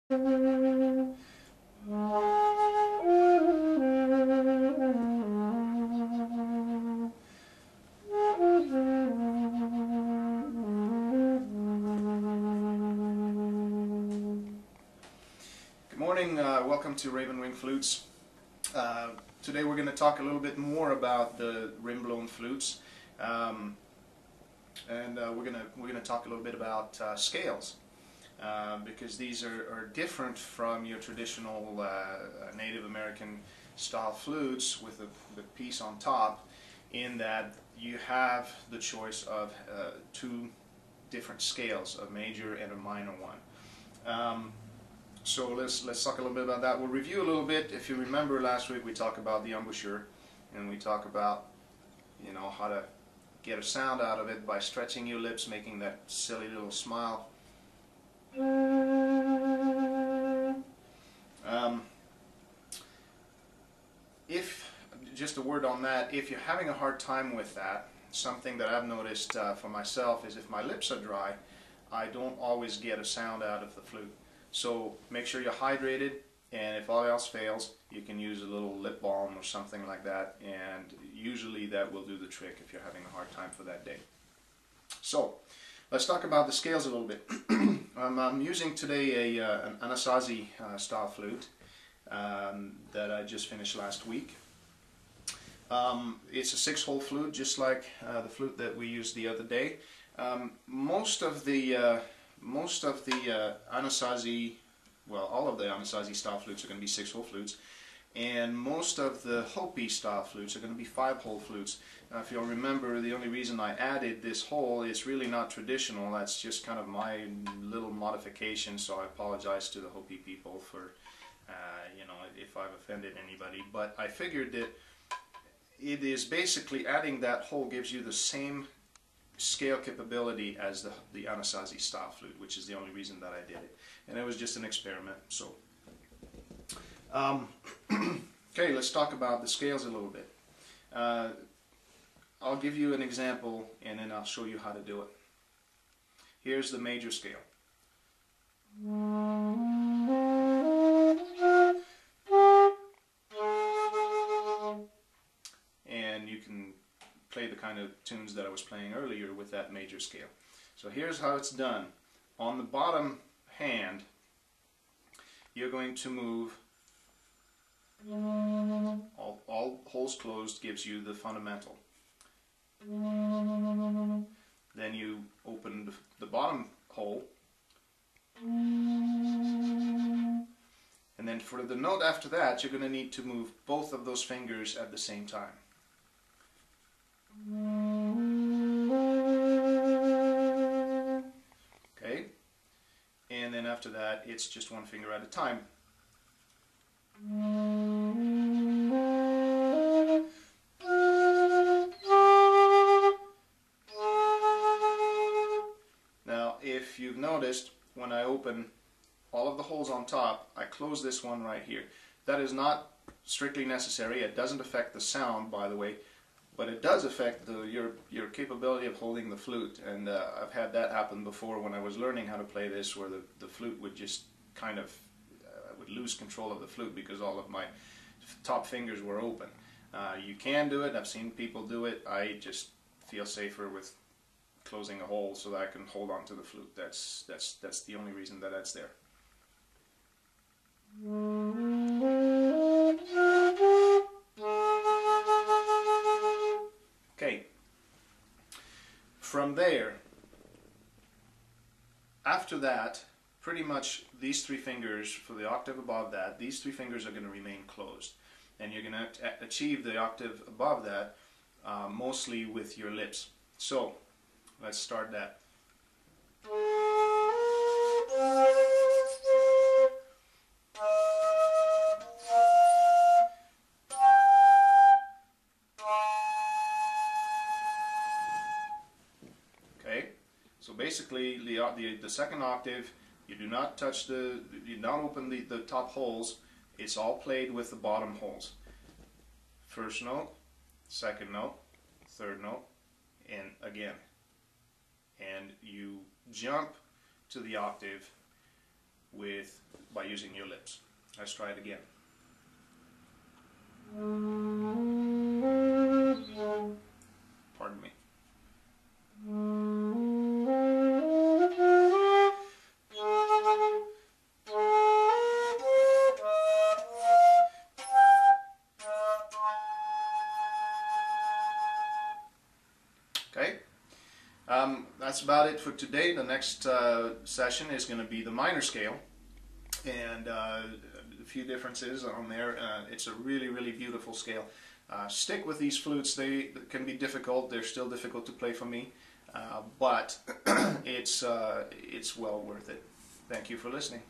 Good morning, welcome to Raven Wing Flutes. Today we're going to talk a little bit more about the rim-blown flutes, and we're going to talk a little bit about scales, because these are different from your traditional Native American style flutes with the piece on top, in that you have the choice of two different scales, a major and a minor one. So let's talk a little bit about that. We'll review a little bit. If you remember last week, we talked about the embouchure, and we talk about, you know, how to get a sound out of it by stretching your lips, making that silly little smile. If just a word on that, if you're having a hard time with that, something that I've noticed for myself is if my lips are dry, I don't always get a sound out of the flute. So make sure you're hydrated, and if all else fails, you can use a little lip balm or something like that, and usually that will do the trick if you're having a hard time for that day. So let's talk about the scales a little bit. I'm using today an Anasazi style flute that I just finished last week. It's a 6-hole flute, just like the flute that we used the other day. Most of the Anasazi, well, all of the Anasazi style flutes are going to be 6-hole flutes, and most of the Hopi style flutes are going to be 5-hole flutes. Now, if you'll remember, the only reason I added this hole is really not traditional. That's just kind of my little modification, so I apologize to the Hopi people for, you know, if I've offended anybody. But I figured that it is basically adding that hole gives you the same scale capability as the Anasazi style flute, which is the only reason that I did it, and it was just an experiment. So okay, let's talk about the scales a little bit. I'll give you an example, and then I'll show you how to do it. Here's the major scale. And you can play the kind of tunes that I was playing earlier with that major scale. So here's how it's done. On the bottom hand, you're going to move, all holes closed gives you the fundamental. Then you open the bottom hole, and then for the note after that, you're going to need to move both of those fingers at the same time. Okay, and then after that it's just one finger at a time. Now, if you've noticed, when I open all of the holes on top, I close this one right here. That is not strictly necessary. It doesn't affect the sound, by the way, but it does affect your capability of holding the flute, and I've had that happen before when I was learning how to play this, where the flute would just kind of would lose control of the flute because all of my top fingers were open. You can do it. I've seen people do it. I just feel safer with closing a hole so that I can hold on to the flute. That's the only reason that that's there. Okay, from there, after that, pretty much these 3 fingers, for the octave above that, these 3 fingers are going to remain closed. And you're going to achieve the octave above that mostly with your lips. So, let's start that. So basically, the second octave, you do not touch you do not open the top holes. It's all played with the bottom holes. First note, second note, third note, and again. And you jump to the octave by using your lips. Let's try it again. Pardon me. Okay, that's about it for today. The next session is going to be the minor scale, and a few differences on there. It's a really, really beautiful scale. Stick with these flutes. They can be difficult. They're still difficult to play for me, but it's well worth it. Thank you for listening.